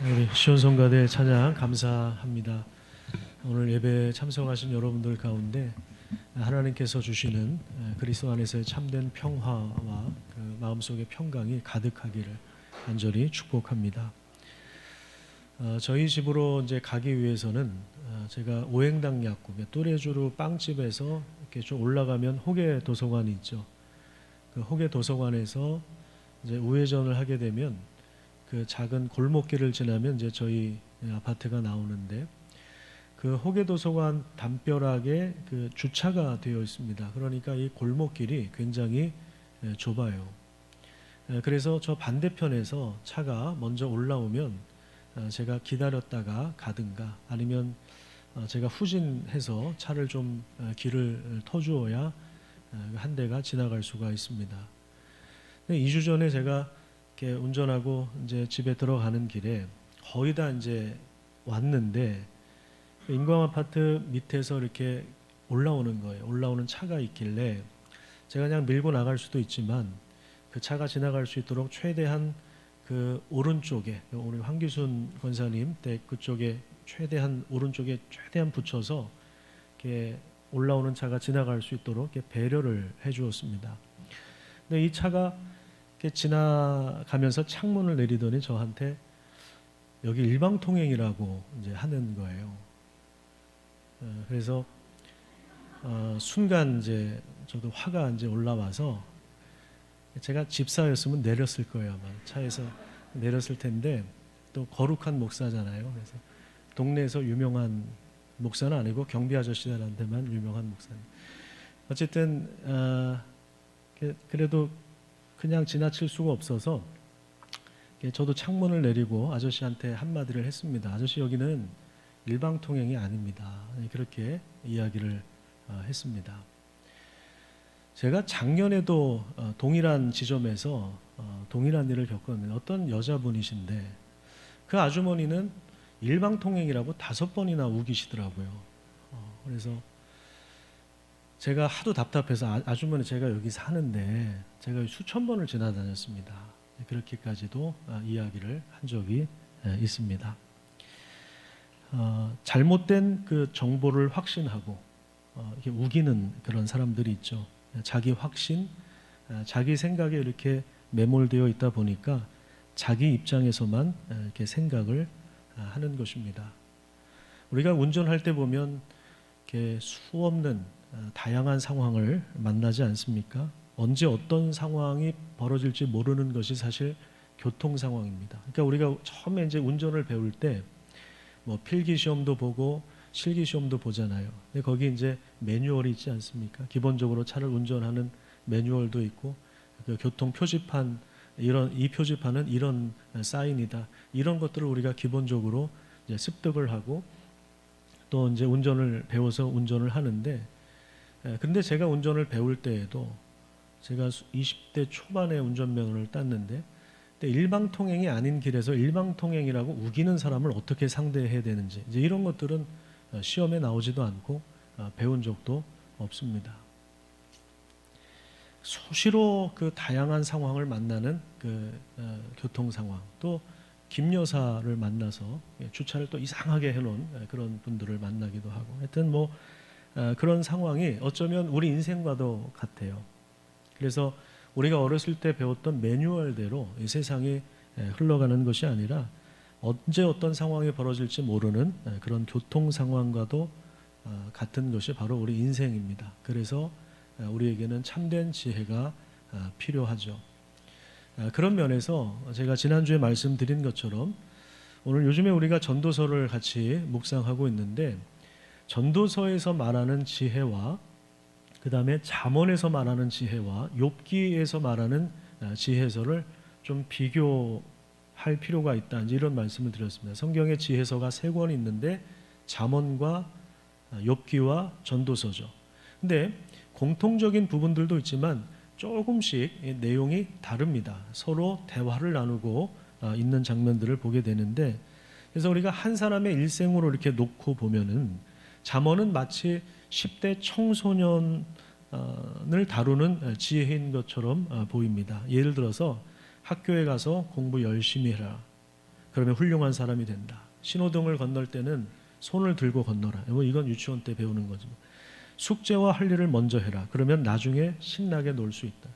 우리 시온성가대 찬양 감사합니다. 오늘 예배에 참석하신 여러분들 가운데 하나님께서 주시는 그리스도 안에서의 참된 평화와 그 마음속의 평강이 가득하기를 간절히 축복합니다. 저희 집으로 이제 가기 위해서는 제가 오행당 약국 뚜레쥬르 빵집에서 이렇게 좀 올라가면 호계 도서관이 있죠. 그 호계 도서관에서 이제 우회전을 하게 되면 그 작은 골목길을 지나면 이제 저희 아파트가 나오는데, 그 호계도서관 담벼락에 그 주차가 되어 있습니다. 그러니까 이 골목길이 굉장히 좁아요. 그래서 저 반대편에서 차가 먼저 올라오면 제가 기다렸다가 가든가, 아니면 제가 후진해서 차를 좀 길을 터주어야 한 대가 지나갈 수가 있습니다. 2주 전에 제가 이렇게 운전하고 이제 집에 들어가는 길에 거의 다 이제 왔는데, 인광 아파트 밑에서 이렇게 올라오는 거예요. 올라오는 차가 있길래 제가 그냥 밀고 나갈 수도 있지만 그 차가 지나갈 수 있도록 최대한 그 오른쪽에, 우리 황기순 권사님 때 그쪽에 최대한 오른쪽에 최대한 붙여서 이렇게 올라오는 차가 지나갈 수 있도록 이렇게 배려를 해 주었습니다. 근데 이 차가 이렇게 지나가면서 창문을 내리더니 저한테 여기 일방통행이라고 이제 하는 거예요. 그래서 순간 이제 저도 화가 이제 올라와서, 제가 집사였으면 내렸을 거예요. 아마 차에서 내렸을 텐데, 또 거룩한 목사잖아요. 그래서 동네에서 유명한 목사는 아니고 경비 아저씨들한테만 유명한 목사님. 어쨌든 그래도 그냥 지나칠 수가 없어서 저도 창문을 내리고 아저씨한테 한마디를 했습니다. 아저씨, 여기는 일방통행이 아닙니다. 그렇게 이야기를 했습니다. 제가 작년에도 동일한 지점에서 동일한 일을 겪었는데, 어떤 여자분이신데 그 아주머니는 일방통행이라고 5번이나 우기시더라고요. 그래서 제가 하도 답답해서 아주머니, 제가 여기 사는데 제가 수천 번을 지나다녔습니다. 그렇게까지도 이야기를 한 적이 있습니다. 잘못된 그 정보를 확신하고 이렇게 우기는 그런 사람들이 있죠. 자기 확신, 자기 생각에 이렇게 매몰되어 있다 보니까 자기 입장에서만 이렇게 생각을 하는 것입니다. 우리가 운전할 때 보면 이렇게 수없는 다양한 상황을 만나지 않습니까? 언제 어떤 상황이 벌어질지 모르는 것이 사실 교통 상황입니다. 그러니까 우리가 처음에 이제 운전을 배울 때 뭐 필기 시험도 보고 실기 시험도 보잖아요. 근데 거기 이제 매뉴얼이 있지 않습니까? 기본적으로 차를 운전하는 매뉴얼도 있고, 그 교통 표지판, 이 표지판은 이런 사인이다. 이런 것들을 우리가 기본적으로 이제 습득을 하고 또 이제 운전을 배워서 운전을 하는데, 근데 제가 운전을 배울 때에도 제가 20대 초반에 운전면허를 땄는데, 일방통행이 아닌 길에서 일방통행이라고 우기는 사람을 어떻게 상대해야 되는지, 이제 이런 것들은 시험에 나오지도 않고 배운 적도 없습니다. 수시로 그 다양한 상황을 만나는 그 교통 상황, 또 김 여사를 만나서 주차를 또 이상하게 해놓은 그런 분들을 만나기도 하고, 하여튼 뭐 그런 상황이 어쩌면 우리 인생과도 같아요. 그래서 우리가 어렸을 때 배웠던 매뉴얼대로 이 세상이 흘러가는 것이 아니라 언제 어떤 상황이 벌어질지 모르는 그런 교통 상황과도 같은 것이 바로 우리 인생입니다. 그래서 우리에게는 참된 지혜가 필요하죠. 그런 면에서 제가 지난주에 말씀드린 것처럼 오늘 요즘에 우리가 전도서를 같이 묵상하고 있는데, 전도서에서 말하는 지혜와 그 다음에 잠언에서 말하는 지혜와 욥기에서 말하는 지혜서를 좀 비교할 필요가 있다, 이런 말씀을 드렸습니다. 성경에 지혜서가 3권 있는데 잠언과 욥기와 전도서죠. 근데 공통적인 부분들도 있지만 조금씩 내용이 다릅니다. 서로 대화를 나누고 있는 장면들을 보게 되는데, 그래서 우리가 한 사람의 일생으로 이렇게 놓고 보면은 잠언은 마치 10대 청소년을 다루는 지혜인 것처럼 보입니다. 예를 들어서 학교에 가서 공부 열심히 해라. 그러면 훌륭한 사람이 된다. 신호등을 건널 때는 손을 들고 건너라. 뭐 이건 유치원 때 배우는 거지. 숙제와 할 일을 먼저 해라. 그러면 나중에 신나게 놀 수 있다.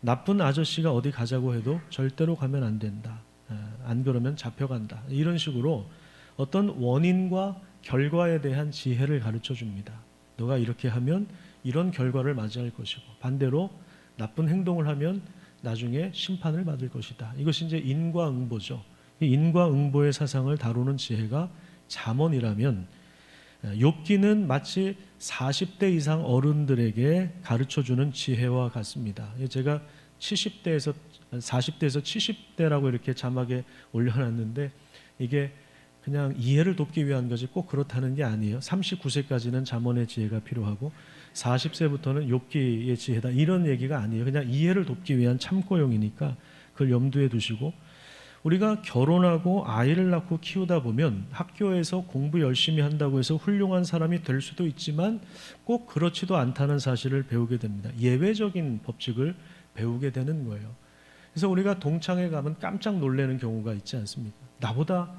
나쁜 아저씨가 어디 가자고 해도 절대로 가면 안 된다. 안 그러면 잡혀간다. 이런 식으로 어떤 원인과 결과에 대한 지혜를 가르쳐 줍니다. 너가 이렇게 하면 이런 결과를 맞이할 것이고, 반대로 나쁜 행동을 하면 나중에 심판을 받을 것이다. 이것이 이제 인과응보죠. 이 인과응보의 사상을 다루는 지혜가 잠언이라면, 욥기는 마치 40대 이상 어른들에게 가르쳐주는 지혜와 같습니다. 제가 40대에서 70대라고 이렇게 자막에 올려놨는데, 이게 그냥 이해를 돕기 위한 거지 꼭 그렇다는 게 아니에요. 39세까지는 잠언의 지혜가 필요하고 40세부터는 욥기의 지혜다, 이런 얘기가 아니에요. 그냥 이해를 돕기 위한 참고용이니까 그걸 염두에 두시고, 우리가 결혼하고 아이를 낳고 키우다 보면 학교에서 공부 열심히 한다고 해서 훌륭한 사람이 될 수도 있지만 꼭 그렇지도 않다는 사실을 배우게 됩니다. 예외적인 법칙을 배우게 되는 거예요. 그래서 우리가 동창회 가면 깜짝 놀라는 경우가 있지 않습니까? 나보다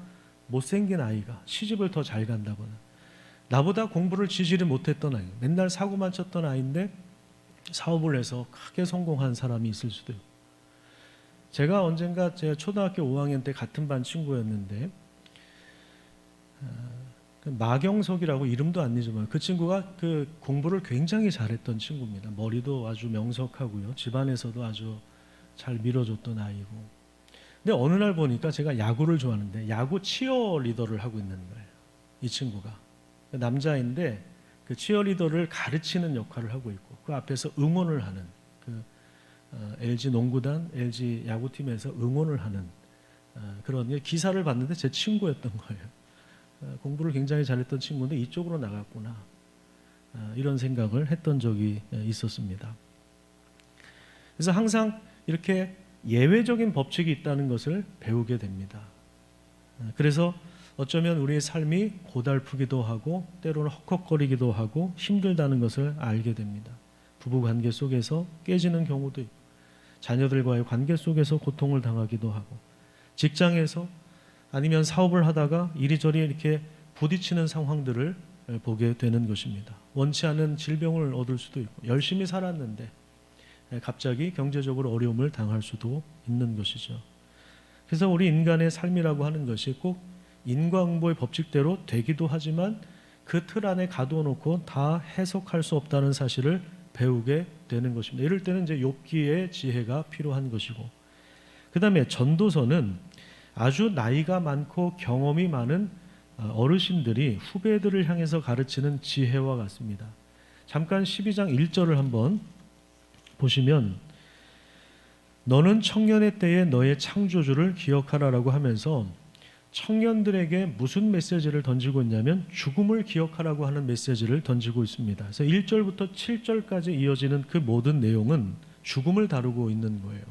못생긴 아이가 시집을 더 잘 간다거나, 나보다 공부를 지지를 못했던 아이, 맨날 사고만 쳤던 아이인데 사업을 해서 크게 성공한 사람이 있을 수도 있고, 제가 언젠가 제가 초등학교 5학년 때 같은 반 친구였는데, 마경석이라고 이름도 안 잊어봐요. 그 친구가 그 공부를 굉장히 잘했던 친구입니다. 머리도 아주 명석하고요. 집안에서도 아주 잘 밀어줬던 아이고. 근데 어느 날 보니까 제가 야구를 좋아하는데 야구 치어리더를 하고 있는 거예요. 이 친구가. 남자인데 그 치어리더를 가르치는 역할을 하고 있고, 그 앞에서 응원을 하는, LG 농구단, LG 야구팀에서 응원을 하는 그런 기사를 봤는데 제 친구였던 거예요. 공부를 굉장히 잘했던 친구인데 이쪽으로 나갔구나, 이런 생각을 했던 적이 있었습니다. 그래서 항상 이렇게 예외적인 법칙이 있다는 것을 배우게 됩니다. 그래서 어쩌면 우리의 삶이 고달프기도 하고 때로는 헉헉거리기도 하고 힘들다는 것을 알게 됩니다. 부부관계 속에서 깨지는 경우도 있고, 자녀들과의 관계 속에서 고통을 당하기도 하고, 직장에서 아니면 사업을 하다가 이리저리 이렇게 부딪히는 상황들을 보게 되는 것입니다. 원치 않은 질병을 얻을 수도 있고, 열심히 살았는데 갑자기 경제적으로 어려움을 당할 수도 있는 것이죠. 그래서 우리 인간의 삶이라고 하는 것이 꼭 인과응보의 법칙대로 되기도 하지만 그 틀 안에 가둬놓고 다 해석할 수 없다는 사실을 배우게 되는 것입니다. 이럴 때는 이제 욥기의 지혜가 필요한 것이고, 그 다음에 전도서는 아주 나이가 많고 경험이 많은 어르신들이 후배들을 향해서 가르치는 지혜와 같습니다. 잠깐 12장 1절을 한번 보시면, 너는 청년의 때에 너의 창조주를 기억하라라고 하면서 청년들에게 무슨 메시지를 던지고 있냐면 죽음을 기억하라고 하는 메시지를 던지고 있습니다. 그래서 1절부터 7절까지 이어지는 그 모든 내용은 죽음을 다루고 있는 거예요.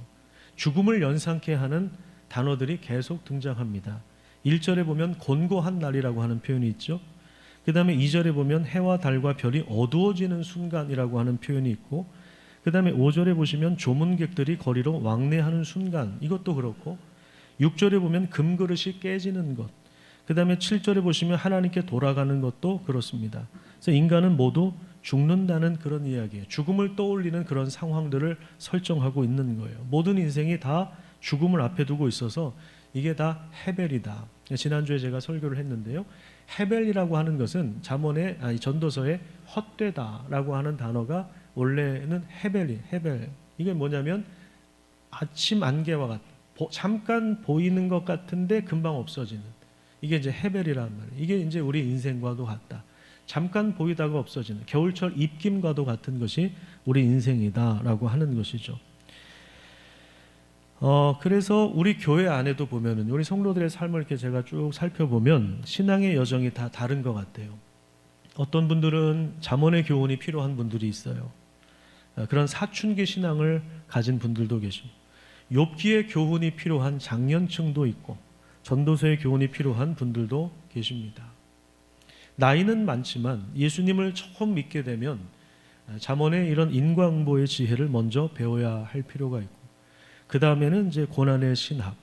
죽음을 연상케 하는 단어들이 계속 등장합니다. 1절에 보면 곤고한 날이라고 하는 표현이 있죠. 그 다음에 2절에 보면 해와 달과 별이 어두워지는 순간이라고 하는 표현이 있고, 그 다음에 5절에 보시면 조문객들이 거리로 왕래하는 순간, 이것도 그렇고, 6절에 보면 금그릇이 깨지는 것, 그 다음에 7절에 보시면 하나님께 돌아가는 것도 그렇습니다. 그래서 인간은 모두 죽는다는 그런 이야기예요. 죽음을 떠올리는 그런 상황들을 설정하고 있는 거예요. 모든 인생이 다 죽음을 앞에 두고 있어서 이게 다 헤벨이다. 지난주에 제가 설교를 했는데요. 헤벨이라고 하는 것은 전도서에 헛되다라고 하는 단어가 원래는 헤벨. 이게 뭐냐면 아침 안개와 같다. 잠깐 보이는 것 같은데 금방 없어지는, 이게 이제 헤벨이란 말이에요. 이게 이제 우리 인생과도 같다. 잠깐 보이다가 없어지는, 겨울철 입김과도 같은 것이 우리 인생이다라고 하는 것이죠. 그래서 우리 교회 안에도 보면은 우리 성도들의 삶을 이렇게 제가 쭉 살펴보면 신앙의 여정이 다 다른 것 같아요. 어떤 분들은 잠언의 교훈이 필요한 분들이 있어요. 그런 사춘기 신앙을 가진 분들도 계십니다. 욥기의 교훈이 필요한 장년층도 있고 전도서의 교훈이 필요한 분들도 계십니다. 나이는 많지만 예수님을 처음 믿게 되면 잠언의 이런 인과응보의 지혜를 먼저 배워야 할 필요가 있고, 그 다음에는 이제 고난의 신학,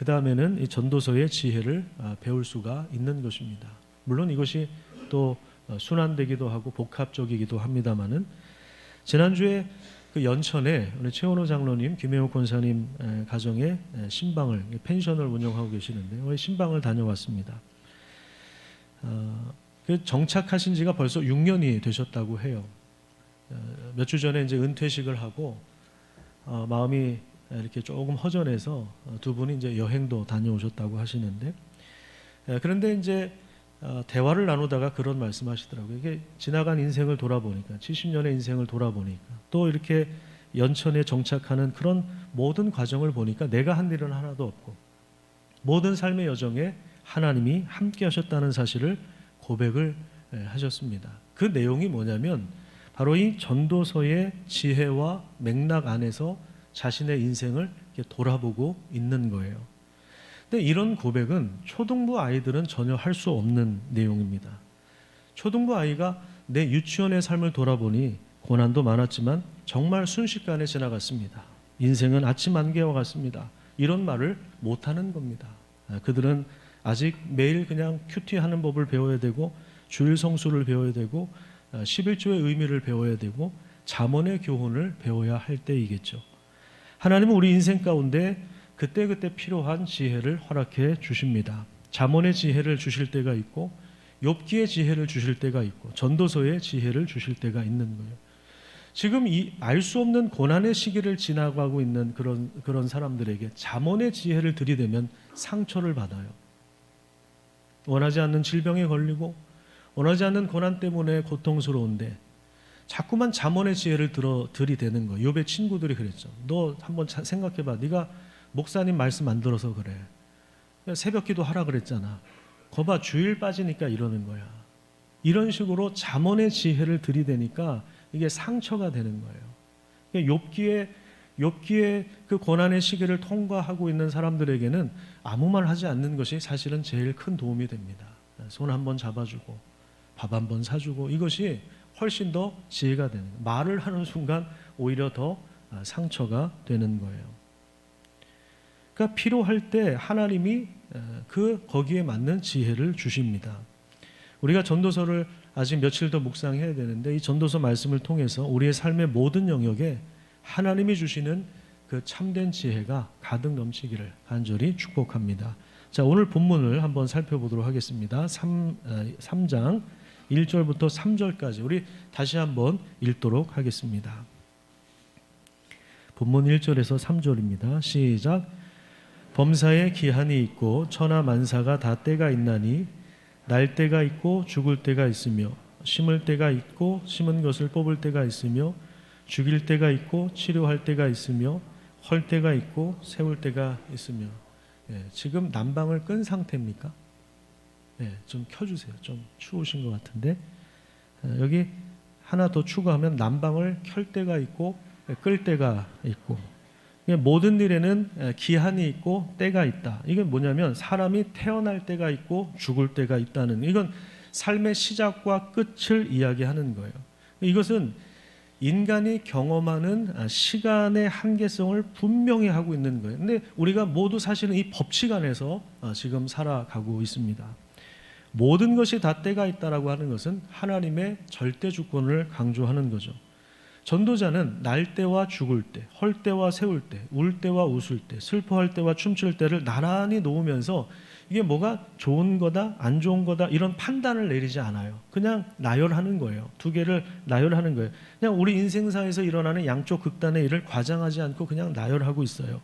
그 다음에는 이 전도서의 지혜를 배울 수가 있는 것입니다. 물론 이것이 또 순환되기도 하고 복합적이기도 합니다만은 지난주에 그 연천에 우리 최원호 장로님, 김혜옥 권사님 가정에 신방을 펜션을 운영하고 계시는데 신방을 다녀왔습니다. 그 정착하신 지가 벌써 6년이 되셨다고 해요. 몇 주 전에 이제 은퇴식을 하고 마음이 이렇게 조금 허전해서 두 분이 이제 여행도 다녀오셨다고 하시는데 그런데 이제 대화를 나누다가 그런 말씀하시더라고요. 이게 지나간 인생을 돌아보니까 70년의 인생을 돌아보니까 또 이렇게 연천에 정착하는 그런 모든 과정을 보니까 내가 한 일은 하나도 없고 모든 삶의 여정에 하나님이 함께 하셨다는 사실을 고백을 하셨습니다. 그 내용이 뭐냐면 바로 이 전도서의 지혜와 맥락 안에서 자신의 인생을 이렇게 돌아보고 있는 거예요. 근데 이런 고백은 초등부 아이들은 전혀 할 수 없는 내용입니다. 초등부 아이가 내 유치원의 삶을 돌아보니 고난도 많았지만 정말 순식간에 지나갔습니다. 인생은 아침 안개와 같습니다. 이런 말을 못하는 겁니다. 그들은 아직 매일 그냥 큐티하는 법을 배워야 되고 주일 성수를 배워야 되고 11조의 의미를 배워야 되고 잠언의 교훈을 배워야 할 때이겠죠. 하나님은 우리 인생 가운데 그때그때 필요한 지혜를 허락해 주십니다. 잠언의 지혜를 주실 때가 있고 욥기의 지혜를 주실 때가 있고 전도서의 지혜를 주실 때가 있는 거예요. 지금 이 알 수 없는 고난의 시기를 지나가고 있는 그런 사람들에게 잠언의 지혜를 들이대면 상처를 받아요. 원하지 않는 질병에 걸리고 원하지 않는 고난 때문에 고통스러운데 자꾸만 잠언의 지혜를 들이대는 거예요. 욥의 친구들이 그랬죠. 너 한번 생각해봐. 네가 목사님 말씀 안 들어서 그래. 새벽기도 하라 그랬잖아. 거봐 주일 빠지니까 이러는 거야. 이런 식으로 잠언의 지혜를 들이대니까 이게 상처가 되는 거예요. 욥기의 그 고난의 시기를 통과하고 있는 사람들에게는 아무 말 하지 않는 것이 사실은 제일 큰 도움이 됩니다. 손 한번 잡아주고 밥 한번 사주고 이것이 훨씬 더 지혜가 되는 거예요. 말을 하는 순간 오히려 더 상처가 되는 거예요. 그러니까 필요할 때 하나님이 거기에 맞는 지혜를 주십니다. 우리가 전도서를 아직 며칠 더 묵상해야 되는데 이 전도서 말씀을 통해서 우리의 삶의 모든 영역에 하나님이 주시는 그 참된 지혜가 가득 넘치기를 간절히 축복합니다. 자, 오늘 본문을 한번 살펴보도록 하겠습니다. 3장 1절부터 3절까지 우리 다시 한번 읽도록 하겠습니다. 본문 1절에서 3절입니다. 시작. 범사에 기한이 있고 천하 만사가 다 때가 있나니 날 때가 있고 죽을 때가 있으며 심을 때가 있고 심은 것을 뽑을 때가 있으며 죽일 때가 있고 치료할 때가 있으며 헐 때가 있고 세울 때가 있으며 지금 난방을 끈 상태입니까? 좀 켜주세요. 좀 추우신 것 같은데 여기 하나 더 추가하면 난방을 켤 때가 있고 끌 때가 있고 모든 일에는 기한이 있고 때가 있다. 이게 뭐냐면 사람이 태어날 때가 있고 죽을 때가 있다는 이건 삶의 시작과 끝을 이야기하는 거예요. 이것은 인간이 경험하는 시간의 한계성을 분명히 하고 있는 거예요. 근데 우리가 모두 사실은 이 법칙 안에서 지금 살아가고 있습니다. 모든 것이 다 때가 있다라고 하는 것은 하나님의 절대 주권을 강조하는 거죠. 전도자는 날 때와 죽을 때, 헐 때와 세울 때, 울 때와 웃을 때, 슬퍼할 때와 춤출 때를 나란히 놓으면서 이게 뭐가 좋은 거다, 안 좋은 거다 이런 판단을 내리지 않아요. 그냥 나열하는 거예요. 두 개를 나열하는 거예요. 그냥 우리 인생사에서 일어나는 양쪽 극단의 일을 과장하지 않고 그냥 나열하고 있어요.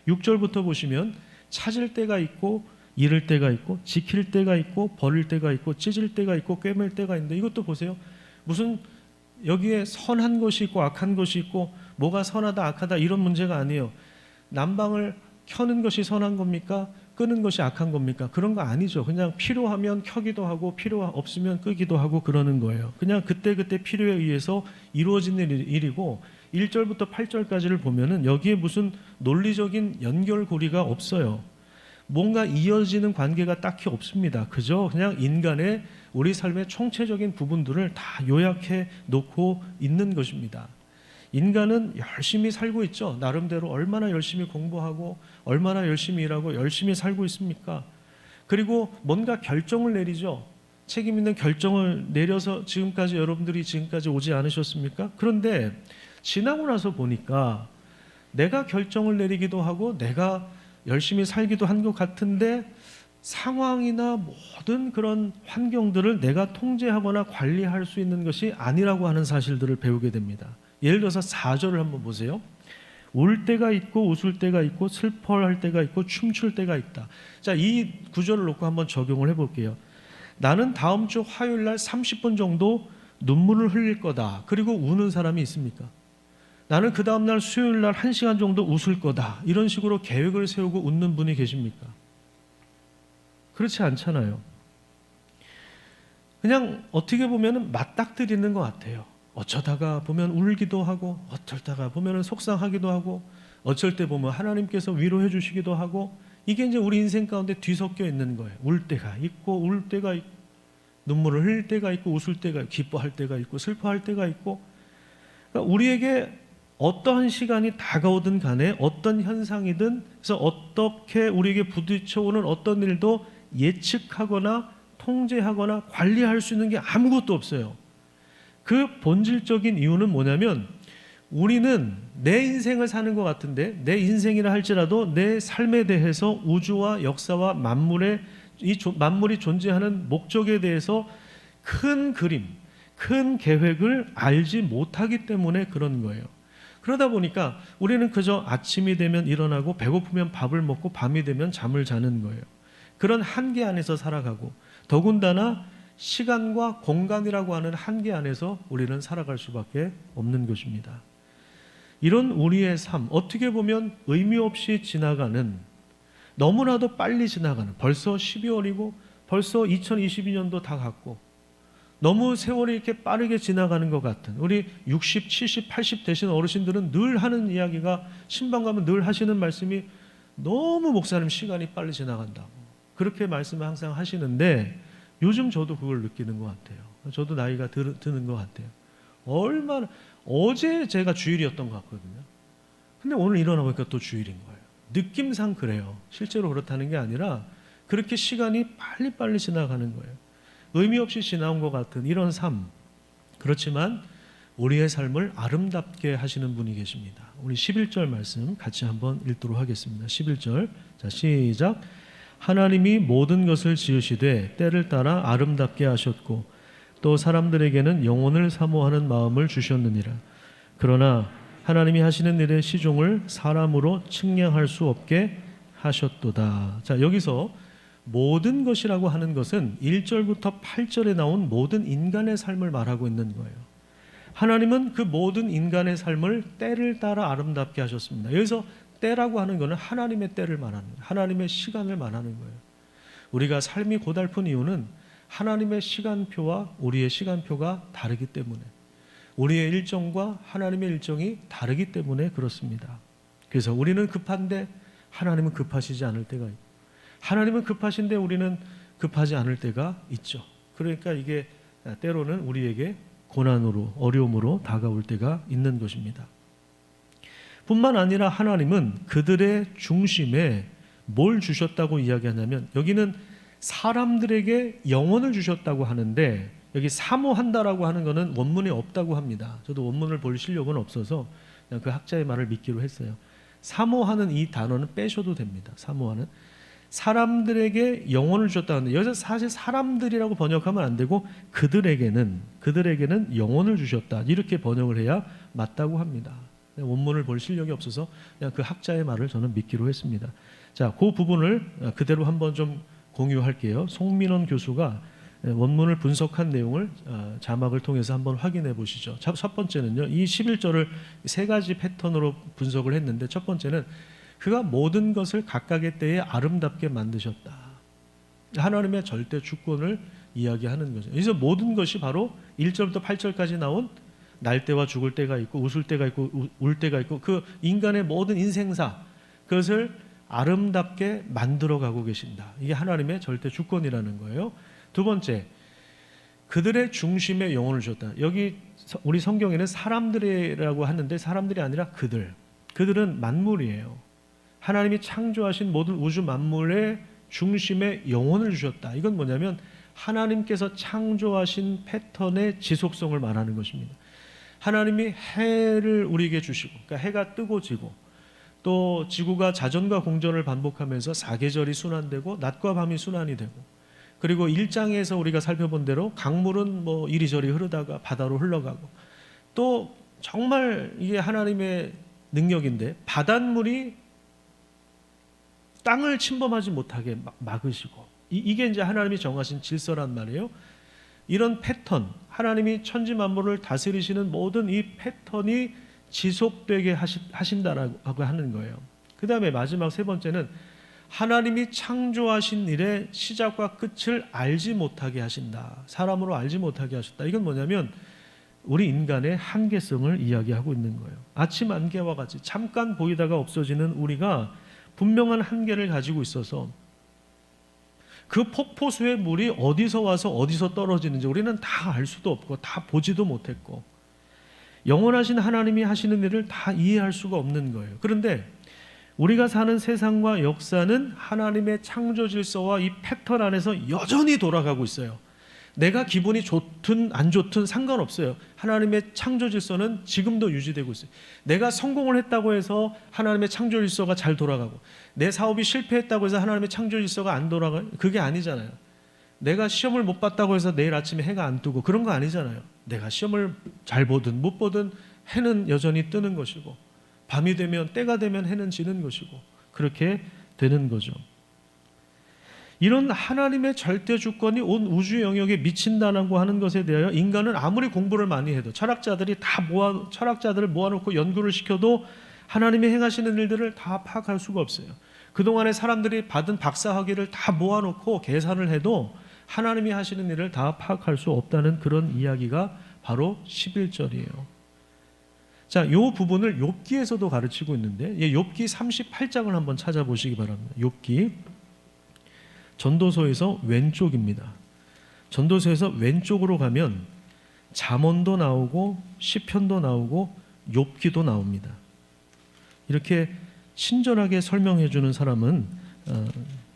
6절부터 보시면 찾을 때가 있고 잃을 때가 있고 지킬 때가 있고 버릴 때가 있고 찢을 때가 있고 꿰맬 때가 있는데 이것도 보세요. 무슨 여기에 선한 것이 있고 악한 것이 있고 뭐가 선하다 악하다 이런 문제가 아니에요. 난방을 켜는 것이 선한 겁니까? 끄는 것이 악한 겁니까? 그런 거 아니죠. 그냥 필요하면 켜기도 하고 필요 없으면 끄기도 하고 그러는 거예요. 그냥 그때그때 필요에 의해서 이루어지는 일이고 1절부터 8절까지를 보면은 여기에 무슨 논리적인 연결고리가 없어요. 뭔가 이어지는 관계가 딱히 없습니다. 그저 그냥 인간의 우리 삶의 총체적인 부분들을 다 요약해 놓고 있는 것입니다. 인간은 열심히 살고 있죠. 나름대로 얼마나 열심히 공부하고 얼마나 열심히 일하고 열심히 살고 있습니까? 그리고 뭔가 결정을 내리죠. 책임 있는 결정을 내려서 여러분들이 지금까지 오지 않으셨습니까? 그런데 지나고 나서 보니까 내가 결정을 내리기도 하고 내가 열심히 살기도 한 것 같은데 상황이나 모든 그런 환경들을 내가 통제하거나 관리할 수 있는 것이 아니라고 하는 사실들을 배우게 됩니다. 예를 들어서 4절을 한번 보세요. 울 때가 있고 웃을 때가 있고 슬퍼할 때가 있고 춤출 때가 있다. 자, 이 구절을 놓고 한번 적용을 해볼게요. 나는 다음 주 화요일 날 30분 정도 눈물을 흘릴 거다. 그리고 우는 사람이 있습니까? 나는 그 다음 날 수요일 날 1시간 정도 웃을 거다. 이런 식으로 계획을 세우고 웃는 분이 계십니까? 그렇지 않잖아요. 그냥 어떻게 보면 맞닥뜨리는 것 같아요. 어쩌다가 보면 울기도 하고 어쩌다가 보면 속상하기도 하고 어쩔 때 보면 하나님께서 위로해 주시기도 하고 이게 이제 우리 인생 가운데 뒤섞여 있는 거예요. 울 때가 있고 울 때가 있고 눈물을 흘릴 때가 있고 웃을 때가 있고 기뻐할 때가 있고 슬퍼할 때가 있고 그러니까 우리에게 어떠한 시간이 다가오든 간에 어떤 현상이든 그래서 어떻게 우리에게 부딪혀오는 어떤 일도 예측하거나 통제하거나 관리할 수 있는 게 아무것도 없어요. 그 본질적인 이유는 뭐냐면 우리는 내 인생을 사는 것 같은데 내 인생이라 할지라도 내 삶에 대해서 우주와 역사와 만물이 존재하는 목적에 대해서 큰 그림, 큰 계획을 알지 못하기 때문에 그런 거예요. 그러다 보니까 우리는 그저 아침이 되면 일어나고 배고프면 밥을 먹고 밤이 되면 잠을 자는 거예요. 그런 한계 안에서 살아가고 더군다나 시간과 공간이라고 하는 한계 안에서 우리는 살아갈 수밖에 없는 것입니다. 이런 우리의 삶, 어떻게 보면 의미 없이 지나가는 너무나도 빨리 지나가는 벌써 12월이고 벌써 2022년도 다 갔고 너무 세월이 이렇게 빠르게 지나가는 것 같은 우리 60, 70, 80 되신 어르신들은 늘 하는 이야기가 신방 가면 늘 하시는 말씀이 너무 목사님 시간이 빨리 지나간다고 그렇게 말씀을 항상 하시는데 요즘 저도 그걸 느끼는 것 같아요. 저도 나이가 드는 것 같아요. 어제 제가 주일이었던 것 같거든요. 근데 오늘 일어나 보니까 또 주일인 거예요. 느낌상 그래요. 실제로 그렇다는 게 아니라 그렇게 시간이 빨리빨리 지나가는 거예요. 의미 없이 지나온 것 같은 이런 삶. 그렇지만 우리의 삶을 아름답게 하시는 분이 계십니다. 우리 11절 말씀 같이 한번 읽도록 하겠습니다. 11절 자 시작. 하나님이 모든 것을 지으시되 때를 따라 아름답게 하셨고 또 사람들에게는 영혼을 사모하는 마음을 주셨느니라. 그러나 하나님이 하시는 일의 시종을 사람으로 측량할 수 없게 하셨도다. 자, 여기서 모든 것이라고 하는 것은 1절부터 8절에 나온 모든 인간의 삶을 말하고 있는 거예요. 하나님은 그 모든 인간의 삶을 때를 따라 아름답게 하셨습니다. 여기서 때라고 하는 것은 하나님의 때를 말하는 거예요. 하나님의 시간을 말하는 거예요. 우리가 삶이 고달픈 이유는 하나님의 시간표와 우리의 시간표가 다르기 때문에 우리의 일정과 하나님의 일정이 다르기 때문에 그렇습니다. 그래서 우리는 급한데 하나님은 급하시지 않을 때가 있고 하나님은 급하신데 우리는 급하지 않을 때가 있죠. 그러니까 이게 때로는 우리에게 고난으로 어려움으로 다가올 때가 있는 것입니다. 뿐만 아니라 하나님은 그들의 중심에 뭘 주셨다고 이야기하냐면 여기는 사람들에게 영혼을 주셨다고 하는데 여기 사모한다라고 하는 것은 원문에 없다고 합니다. 저도 원문을 볼 실력은 없어서 그냥 그 학자의 말을 믿기로 했어요. 사모하는 이 단어는 빼셔도 됩니다. 사모하는 사람들에게 영혼을 주셨다는데 여기서 사실 사람들이라고 번역하면 안 되고 그들에게는 영혼을 주셨다 이렇게 번역을 해야 맞다고 합니다. 원문을 볼 실력이 없어서 그냥 그 학자의 말을 저는 믿기로 했습니다. 자, 그 부분을 그대로 한번 좀 공유할게요. 송민원 교수가 원문을 분석한 내용을 자막을 통해서 한번 확인해 보시죠. 첫 번째는요. 이 11절을 세 가지 패턴으로 분석을 했는데 첫 번째는 그가 모든 것을 각각의 때에 아름답게 만드셨다. 하나님의 절대 주권을 이야기하는 거죠. 그래서 모든 것이 바로 1절부터 8절까지 나온 날 때와 죽을 때가 있고 웃을 때가 있고 울 때가 있고 그 인간의 모든 인생사 그것을 아름답게 만들어 가고 계신다. 이게 하나님의 절대 주권이라는 거예요. 두 번째, 그들의 중심에 영혼을 주셨다. 여기 우리 성경에는 사람들이라고 하는데 사람들이 아니라 그들은 만물이에요. 하나님이 창조하신 모든 우주 만물의 중심에 영혼을 주셨다. 이건 뭐냐면 하나님께서 창조하신 패턴의 지속성을 말하는 것입니다. 하나님이 해를 우리에게 주시고, 그러니까 해가 뜨고 지고, 또 지구가 자전과 공전을 반복하면서 사계절이 순환되고 낮과 밤이 순환이 되고, 그리고 1장에서 우리가 살펴본 대로 강물은 뭐 이리저리 흐르다가 바다로 흘러가고, 또 정말 이게 하나님의 능력인데 바닷물이 땅을 침범하지 못하게 막으시고, 이게 이제 하나님이 정하신 질서란 말이에요. 이런 패턴, 하나님이 천지 만물을 다스리시는 모든 이 패턴이 지속되게 하신다라고 하는 거예요. 그 다음에 마지막 세 번째는 하나님이 창조하신 일의 시작과 끝을 알지 못하게 하신다. 사람으로 알지 못하게 하셨다. 이건 뭐냐면 우리 인간의 한계성을 이야기하고 있는 거예요. 아침 안개와 같이 잠깐 보이다가 없어지는 우리가 분명한 한계를 가지고 있어서 그 폭포수의 물이 어디서 와서 어디서 떨어지는지 우리는 다 알 수도 없고 다 보지도 못했고 영원하신 하나님이 하시는 일을 다 이해할 수가 없는 거예요. 그런데 우리가 사는 세상과 역사는 하나님의 창조 질서와 이 패턴 안에서 여전히 돌아가고 있어요. 내가 기분이 좋든 안 좋든 상관없어요. 하나님의 창조 질서는 지금도 유지되고 있어요. 내가 성공을 했다고 해서 하나님의 창조 질서가 잘 돌아가고, 내 사업이 실패했다고 해서 하나님의 창조 질서가 안 돌아가요. 그게 아니잖아요. 내가 시험을 못 봤다고 해서 내일 아침에 해가 안 뜨고 그런 거 아니잖아요. 내가 시험을 잘 보든 못 보든 해는 여전히 뜨는 것이고, 밤이 되면 때가 되면 해는 지는 것이고, 그렇게 되는 거죠. 이런 하나님의 절대 주권이 온 우주 영역에 미친다고 하는 것에 대하여 인간은 아무리 공부를 많이 해도 철학자들을 모아놓고 연구를 시켜도 하나님이 행하시는 일들을 다 파악할 수가 없어요. 그동안에 사람들이 받은 박사학위를 다 모아놓고 계산을 해도 하나님이 하시는 일을 다 파악할 수 없다는 그런 이야기가 바로 11절이에요. 자, 이 부분을 욥기에서도 가르치고 있는데, 욥기 38장을 한번 찾아보시기 바랍니다. 욥기 전도서에서 왼쪽입니다. 전도서에서 왼쪽으로 가면 잠언도 나오고 시편도 나오고 욥기도 나옵니다. 이렇게 친절하게 설명해 주는 사람은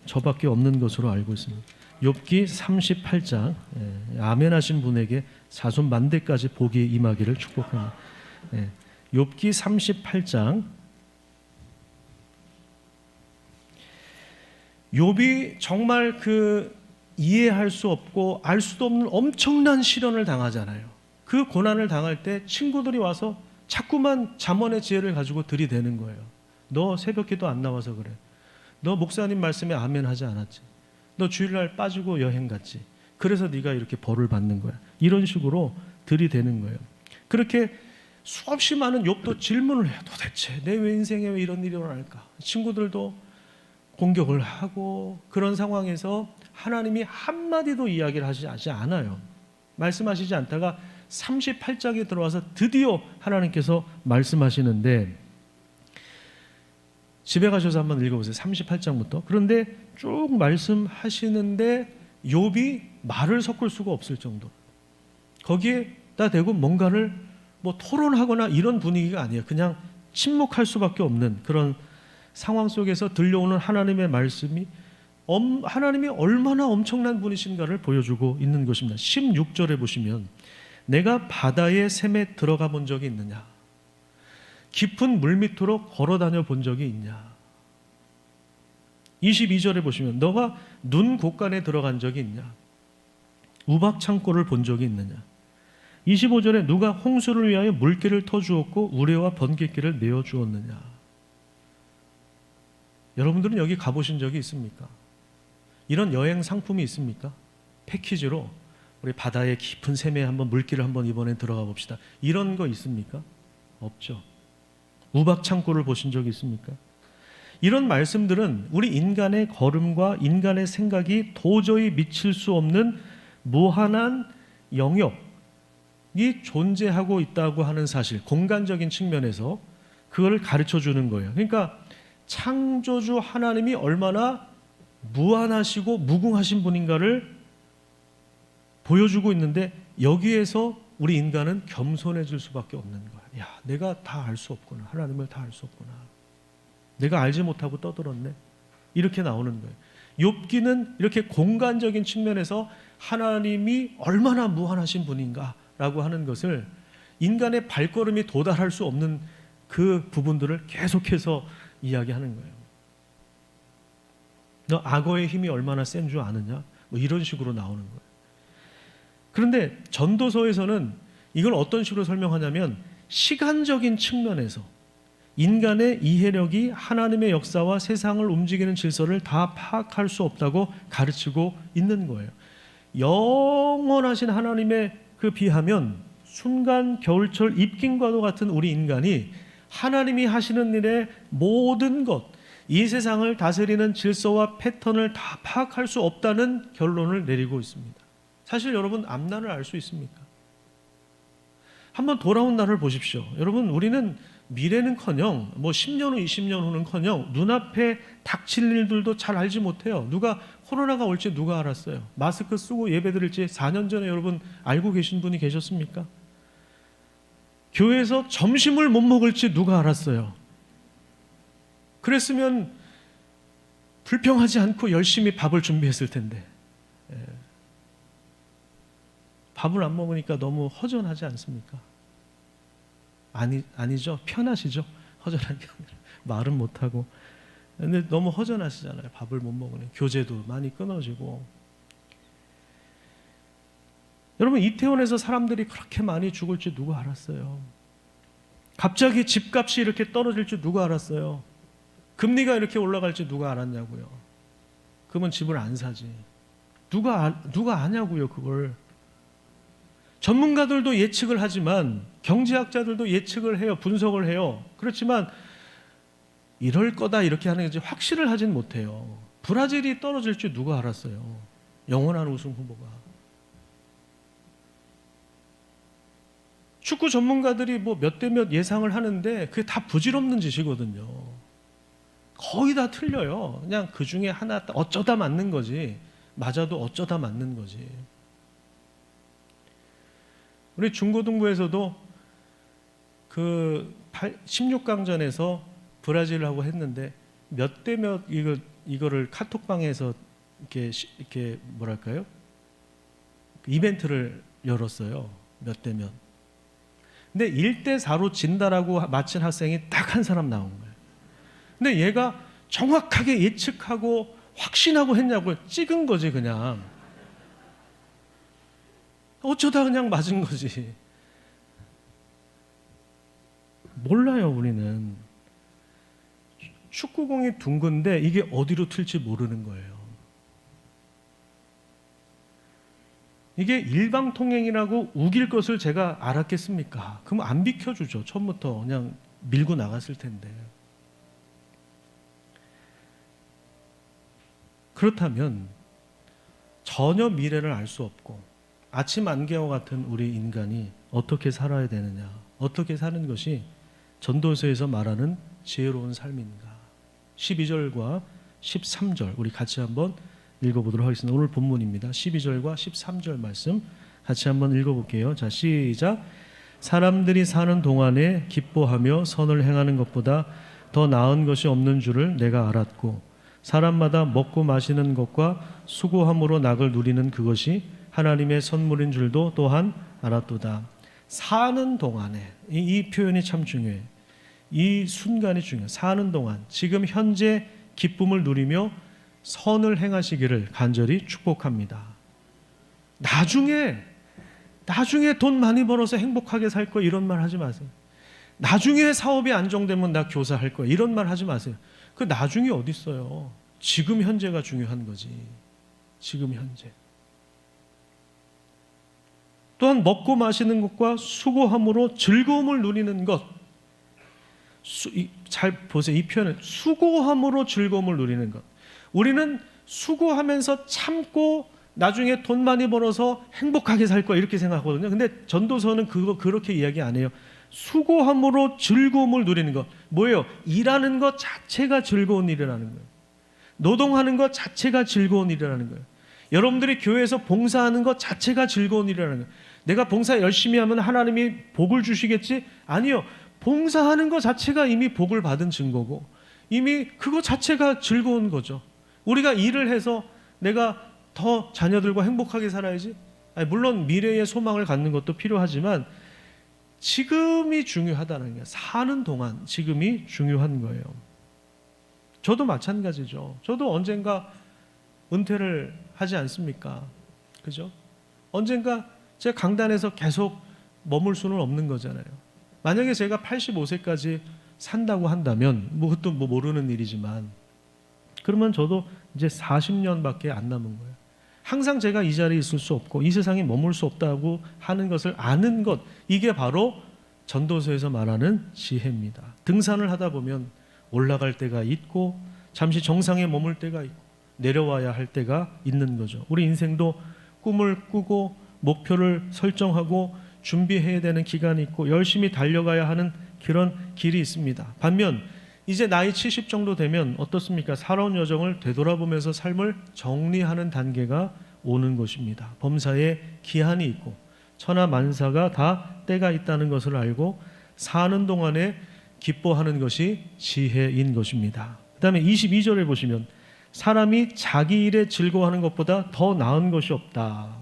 저밖에 없는 것으로 알고 있습니다. 욥기 38장, 아멘 하신 분에게 자손 만대까지 복이 임하기를 축복합니다. 욥기 38장. 욥이 정말 이해할 수 없고 알 수도 없는 엄청난 시련을 당하잖아요. 그 고난을 당할 때 친구들이 와서 자꾸만 잠언의 지혜를 가지고 들이대는 거예요. 너 새벽기도 안 나와서 그래. 너 목사님 말씀에 아멘 하지 않았지. 너 주일날 빠지고 여행 갔지. 그래서 네가 이렇게 벌을 받는 거야. 이런 식으로 들이대는 거예요. 그렇게 수없이 많은 욥도 질문을 해요. 도대체 내 왜 인생에 왜 이런 일이 일어날까? 친구들도 공격을 하고, 그런 상황에서 하나님이 한마디도 이야기를 하시지 않아요. 말씀하시지 않다가 38장에 들어와서 드디어 하나님께서 말씀하시는데, 집에 가셔서 한번 읽어보세요. 38장부터. 그런데 쭉 말씀하시는데 욥이 말을 섞을 수가 없을 정도. 거기에다 대고 뭔가를 토론하거나 이런 분위기가 아니에요. 그냥 침묵할 수밖에 없는 그런 상황 속에서 들려오는 하나님의 말씀이 하나님이 얼마나 엄청난 분이신가를 보여주고 있는 것입니다. 16절에 보시면 내가 바다의 샘에 들어가 본 적이 있느냐? 깊은 물 밑으로 걸어 다녀 본 적이 있냐? 22절에 보시면 너가 눈 곳간에 들어간 적이 있냐? 우박 창고를 본 적이 있느냐? 25절에 누가 홍수를 위하여 물길을 터주었고 우레와 번갯길을 내어주었느냐? 여러분들은 여기 가보신 적이 있습니까? 이런 여행 상품이 있습니까? 패키지로 우리 바다의 깊은 샘에 한번 물길을 한번 이번엔 들어가 봅시다. 이런 거 있습니까? 없죠. 우박 창고를 보신 적이 있습니까? 이런 말씀들은 우리 인간의 걸음과 인간의 생각이 도저히 미칠 수 없는 무한한 영역이 존재하고 있다고 하는 사실, 공간적인 측면에서 그걸 가르쳐 주는 거예요. 그러니까 창조주 하나님이 얼마나 무한하시고 무궁하신 분인가를 보여주고 있는데 여기에서 우리 인간은 겸손해질 수밖에 없는 거야. 야, 내가 다 알 수 없구나. 하나님을 다 알 수 없구나. 내가 알지 못하고 떠들었네. 이렇게 나오는 거예요. 욥기는 이렇게 공간적인 측면에서 하나님이 얼마나 무한하신 분인가라고 하는 것을 인간의 발걸음이 도달할 수 없는 그 부분들을 계속해서 이야기하는 거예요. 너 악어의 힘이 얼마나 센 줄 아느냐? 뭐 이런 식으로 나오는 거예요. 그런데 전도서에서는 이걸 어떤 식으로 설명하냐면 시간적인 측면에서 인간의 이해력이 하나님의 역사와 세상을 움직이는 질서를 다 파악할 수 없다고 가르치고 있는 거예요. 영원하신 하나님에 비하면 순간 겨울철 입김과도 같은 우리 인간이 하나님이 하시는 일의 모든 것, 이 세상을 다스리는 질서와 패턴을 다 파악할 수 없다는 결론을 내리고 있습니다. 사실 여러분 앞날을 알 수 있습니까? 한번 돌아온 날을 보십시오. 여러분, 우리는 미래는커녕 10년 후 20년 후는커녕 눈앞에 닥칠 일들도 잘 알지 못해요. 누가 코로나가 올지 누가 알았어요? 마스크 쓰고 예배드릴지 4년 전에 여러분 알고 계신 분이 계셨습니까? 교회에서 점심을 못 먹을지 누가 알았어요? 그랬으면 불평하지 않고 열심히 밥을 준비했을 텐데 밥을 안 먹으니까 너무 허전하지 않습니까? 아니죠. 편하시죠. 허전한 게 아니라 말은 못하고. 근데 너무 허전하시잖아요. 밥을 못 먹으니. 교제도 많이 끊어지고. 여러분, 이태원에서 사람들이 그렇게 많이 죽을지 누가 알았어요? 갑자기 집값이 이렇게 떨어질지 누가 알았어요? 금리가 이렇게 올라갈지 누가 알았냐고요? 그러면 집을 안 사지. 누가 아냐고요, 그걸. 전문가들도 예측을 하지만 경제학자들도 예측을 해요. 분석을 해요. 그렇지만 이럴 거다 이렇게 하는 게 확실을 하진 못해요. 브라질이 떨어질 줄 누가 알았어요? 영원한 우승 후보가. 축구 전문가들이 몇 대 몇 예상을 하는데 그게 다 부질없는 짓이거든요. 거의 다 틀려요. 그냥 그 중에 하나 어쩌다 맞는 거지. 맞아도 어쩌다 맞는 거지. 우리 중고등부에서도 그 16강전에서 브라질하고 했는데 몇 대 몇 이거를 카톡방에서 이렇게 뭐랄까요? 이벤트를 열었어요. 몇 대 몇. 근데 1대 4로 진다라고 마친 학생이 딱 한 사람 나온 거예요. 근데 얘가 정확하게 예측하고 확신하고 했냐고 찍은 거지 그냥. 어쩌다 그냥 맞은 거지. 몰라요, 우리는. 축구공이 둥근데 이게 어디로 튈지 모르는 거예요. 이게 일방통행이라고 우길 것을 제가 알았겠습니까? 그럼 안 비켜주죠. 처음부터 그냥 밀고 나갔을 텐데. 그렇다면 전혀 미래를 알 수 없고 아침 안개와 같은 우리 인간이 어떻게 살아야 되느냐, 어떻게 사는 것이 전도서에서 말하는 지혜로운 삶인가. 12절과 13절 우리 같이 한번 읽어보도록 하겠습니다. 오늘 본문입니다. 12절과 13절 말씀 같이 한번 읽어볼게요. 자, 시작. 사람들이 사는 동안에 기뻐하며 선을 행하는 것보다 더 나은 것이 없는 줄을 내가 알았고 사람마다 먹고 마시는 것과 수고함으로 낙을 누리는 그것이 하나님의 선물인 줄도 또한 알았도다. 사는 동안에 이 표현이 참 중요해요. 이 순간이 중요해요. 사는 동안 지금 현재 기쁨을 누리며 선을 행하시기를 간절히 축복합니다. 나중에 돈 많이 벌어서 행복하게 살 거 이런 말 하지 마세요. 나중에 사업이 안정되면 나 교사할 거야 이런 말 하지 마세요. 그 나중이 어디 있어요? 지금 현재가 중요한 거지. 지금 현재. 또한 먹고 마시는 것과 수고함으로 즐거움을 누리는 것. 잘 보세요. 이 표현은 수고함으로 즐거움을 누리는 것. 우리는 수고하면서 참고 나중에 돈 많이 벌어서 행복하게 살 거야 이렇게 생각하거든요. 근데 전도서는 그렇게 이야기 안 해요. 수고함으로 즐거움을 누리는 것. 뭐예요? 일하는 것 자체가 즐거운 일이라는 거예요. 노동하는 것 자체가 즐거운 일이라는 거예요. 여러분들이 교회에서 봉사하는 것 자체가 즐거운 일이라는 거예요. 내가 봉사 열심히 하면 하나님이 복을 주시겠지? 아니요. 봉사하는 것 자체가 이미 복을 받은 증거고 이미 그것 자체가 즐거운 거죠. 우리가 일을 해서 내가 더 자녀들과 행복하게 살아야지. 물론 미래의 소망을 갖는 것도 필요하지만 지금이 중요하다는 거예요. 사는 동안 지금이 중요한 거예요. 저도 마찬가지죠. 저도 언젠가 은퇴를 하지 않습니까? 그죠? 언젠가 제가 강단에서 계속 머물 수는 없는 거잖아요. 만약에 제가 85세까지 산다고 한다면 그것도 모르는 일이지만 그러면 저도 이제 40년밖에 안 남은 거예요. 항상 제가 이 자리에 있을 수 없고 이 세상에 머물 수 없다고 하는 것을 아는 것, 이게 바로 전도서에서 말하는 지혜입니다. 등산을 하다 보면 올라갈 때가 있고 잠시 정상에 머물 때가 있고 내려와야 할 때가 있는 거죠. 우리 인생도 꿈을 꾸고 목표를 설정하고 준비해야 되는 기간이 있고 열심히 달려가야 하는 그런 길이 있습니다. 반면 이제 나이 70 정도 되면 어떻습니까? 살아온 여정을 되돌아보면서 삶을 정리하는 단계가 오는 것입니다. 범사에 기한이 있고 천하만사가 다 때가 있다는 것을 알고 사는 동안에 기뻐하는 것이 지혜인 것입니다. 그 다음에 22절에 보시면 사람이 자기 일에 즐거워하는 것보다 더 나은 것이 없다.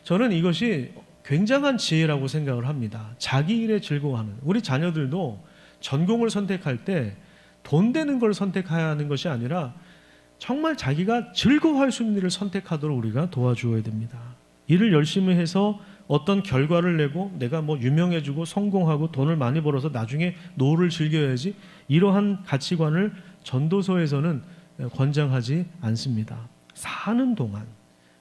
저는 이것이 굉장한 지혜라고 생각을 합니다. 자기 일에 즐거워하는. 우리 자녀들도 전공을 선택할 때 돈 되는 걸 선택해야 하는 것이 아니라 정말 자기가 즐거워할 수 있는 일을 선택하도록 우리가 도와주어야 됩니다. 일을 열심히 해서 어떤 결과를 내고 내가 유명해지고 성공하고 돈을 많이 벌어서 나중에 노후를 즐겨야지, 이러한 가치관을 전도서에서는 권장하지 않습니다. 사는 동안,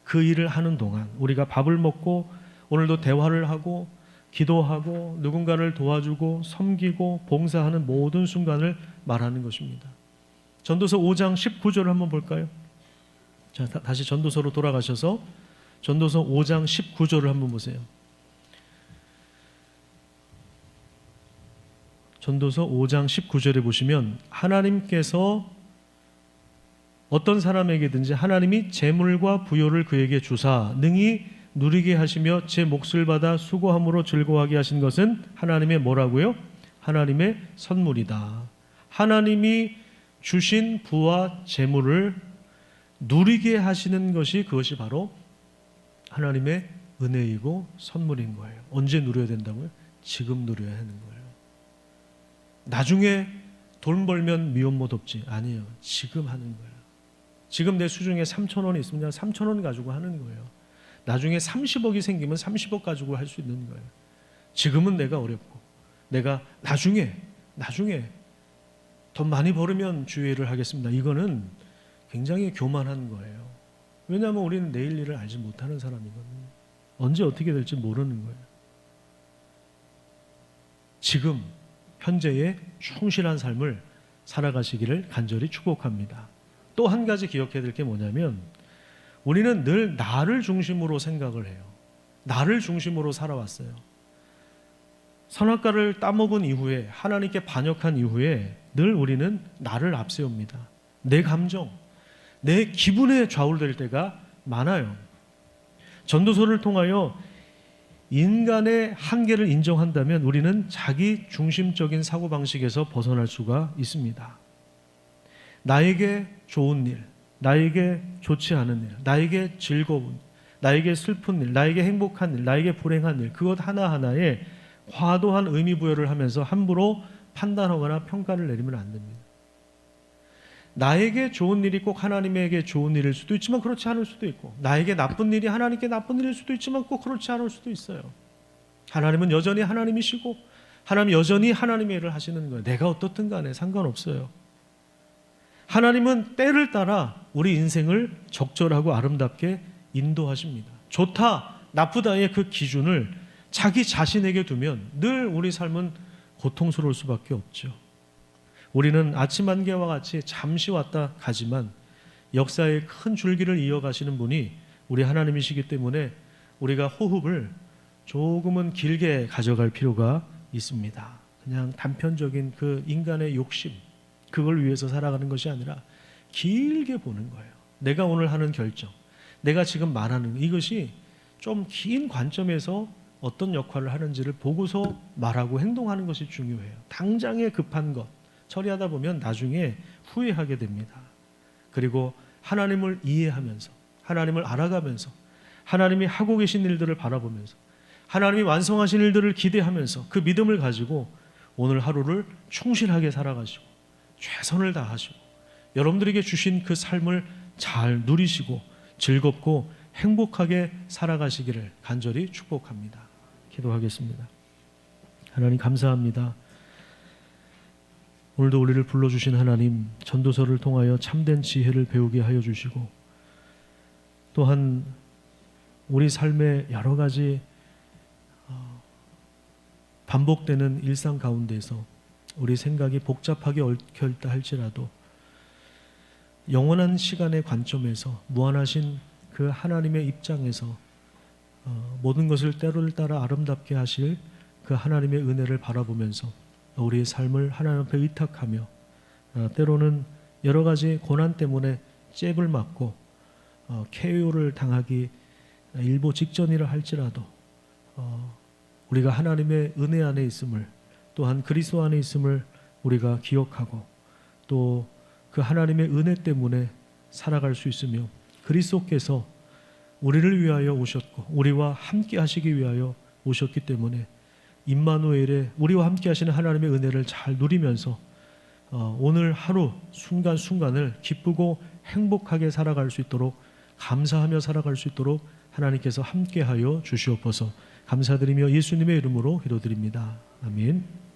그 일을 하는 동안 우리가 밥을 먹고 오늘도 대화를 하고 기도하고 누군가를 도와주고 섬기고 봉사하는 모든 순간을 말하는 것입니다. 전도서 5장 19절을 한번 볼까요? 자, 다시 전도서로 돌아가셔서 전도서 5장 19절을 한번 보세요. 전도서 5장 19절에 보시면 하나님께서 어떤 사람에게든지 하나님이 재물과 부요를 그에게 주사 능히 누리게 하시며 제 몫을 받아 수고함으로 즐거워하게 하신 것은 하나님의 뭐라고요? 하나님의 선물이다. 하나님이 주신 부와 재물을 누리게 하시는 것이, 그것이 바로 하나님의 은혜이고 선물인 거예요. 언제 누려야 된다고요? 지금 누려야 하는 거예요. 나중에 돈 벌면 미혼모 돕지. 아니에요. 지금 하는 거예요. 지금 내 수중에 3,000원이 있으면 3,000원 가지고 하는 거예요. 나중에 30억이 생기면 30억 가지고 할 수 있는 거예요. 지금은 내가 어렵고 내가 나중에 돈 많이 벌으면 주의를 하겠습니다. 이거는 굉장히 교만한 거예요. 왜냐하면 우리는 내일 일을 알지 못하는 사람이거든요. 언제 어떻게 될지 모르는 거예요. 지금 현재의 충실한 삶을 살아가시기를 간절히 축복합니다. 또 한 가지 기억해야 될 게 뭐냐면 우리는 늘 나를 중심으로 생각을 해요. 나를 중심으로 살아왔어요. 선악과를 따먹은 이후에, 하나님께 반역한 이후에 늘 우리는 나를 앞세웁니다. 내 감정, 내 기분에 좌우될 때가 많아요. 전도서를 통하여 인간의 한계를 인정한다면 우리는 자기 중심적인 사고방식에서 벗어날 수가 있습니다. 나에게 좋은 일, 나에게 좋지 않은 일, 나에게 즐거운, 나에게 슬픈 일, 나에게 행복한 일, 나에게 불행한 일, 그것 하나하나에 과도한 의미 부여를 하면서 함부로 판단하거나 평가를 내리면 안 됩니다. 나에게 좋은 일이 꼭 하나님에게 좋은 일일 수도 있지만 그렇지 않을 수도 있고, 나에게 나쁜 일이 하나님께 나쁜 일일 수도 있지만 꼭 그렇지 않을 수도 있어요. 하나님은 여전히 하나님이시고 하나님 여전히 하나님의 일을 하시는 거예요. 내가 어떻든 간에 상관없어요. 하나님은 때를 따라 우리 인생을 적절하고 아름답게 인도하십니다. 좋다, 나쁘다의 그 기준을 자기 자신에게 두면 늘 우리 삶은 고통스러울 수밖에 없죠. 우리는 아침 안개와 같이 잠시 왔다 가지만 역사의 큰 줄기를 이어가시는 분이 우리 하나님이시기 때문에 우리가 호흡을 조금은 길게 가져갈 필요가 있습니다. 그냥 단편적인 그 인간의 욕심, 그걸 위해서 살아가는 것이 아니라 길게 보는 거예요. 내가 오늘 하는 결정, 내가 지금 말하는 이것이 좀 긴 관점에서 어떤 역할을 하는지를 보고서 말하고 행동하는 것이 중요해요. 당장에 급한 것 처리하다 보면 나중에 후회하게 됩니다. 그리고 하나님을 이해하면서, 하나님을 알아가면서, 하나님이 하고 계신 일들을 바라보면서, 하나님이 완성하신 일들을 기대하면서 그 믿음을 가지고 오늘 하루를 충실하게 살아가시고 최선을 다하시고 여러분들에게 주신 그 삶을 잘 누리시고 즐겁고 행복하게 살아가시기를 간절히 축복합니다. 기도하겠습니다. 하나님 감사합니다. 오늘도 우리를 불러주신 하나님, 전도서를 통하여 참된 지혜를 배우게 하여 주시고 또한 우리 삶의 여러 가지 반복되는 일상 가운데서 우리 생각이 복잡하게 얽혀있다 할지라도 영원한 시간의 관점에서 무한하신 그 하나님의 입장에서 모든 것을 때를 따라 아름답게 하실 그 하나님의 은혜를 바라보면서 우리의 삶을 하나님 앞에 의탁하며 때로는 여러 가지 고난 때문에 잽을 맞고 KO를 당하기 일보 직전이라 할지라도 우리가 하나님의 은혜 안에 있음을, 또한 그리스도 안에 있음을 우리가 기억하고 또 그 하나님의 은혜 때문에 살아갈 수 있으며 그리스도께서 우리를 위하여 오셨고 우리와 함께 하시기 위하여 오셨기 때문에 임마누엘의 우리와 함께 하시는 하나님의 은혜를 잘 누리면서 오늘 하루 순간순간을 기쁘고 행복하게 살아갈 수 있도록, 감사하며 살아갈 수 있도록 하나님께서 함께하여 주시옵소서. 감사드리며 예수님의 이름으로 기도드립니다. 아멘.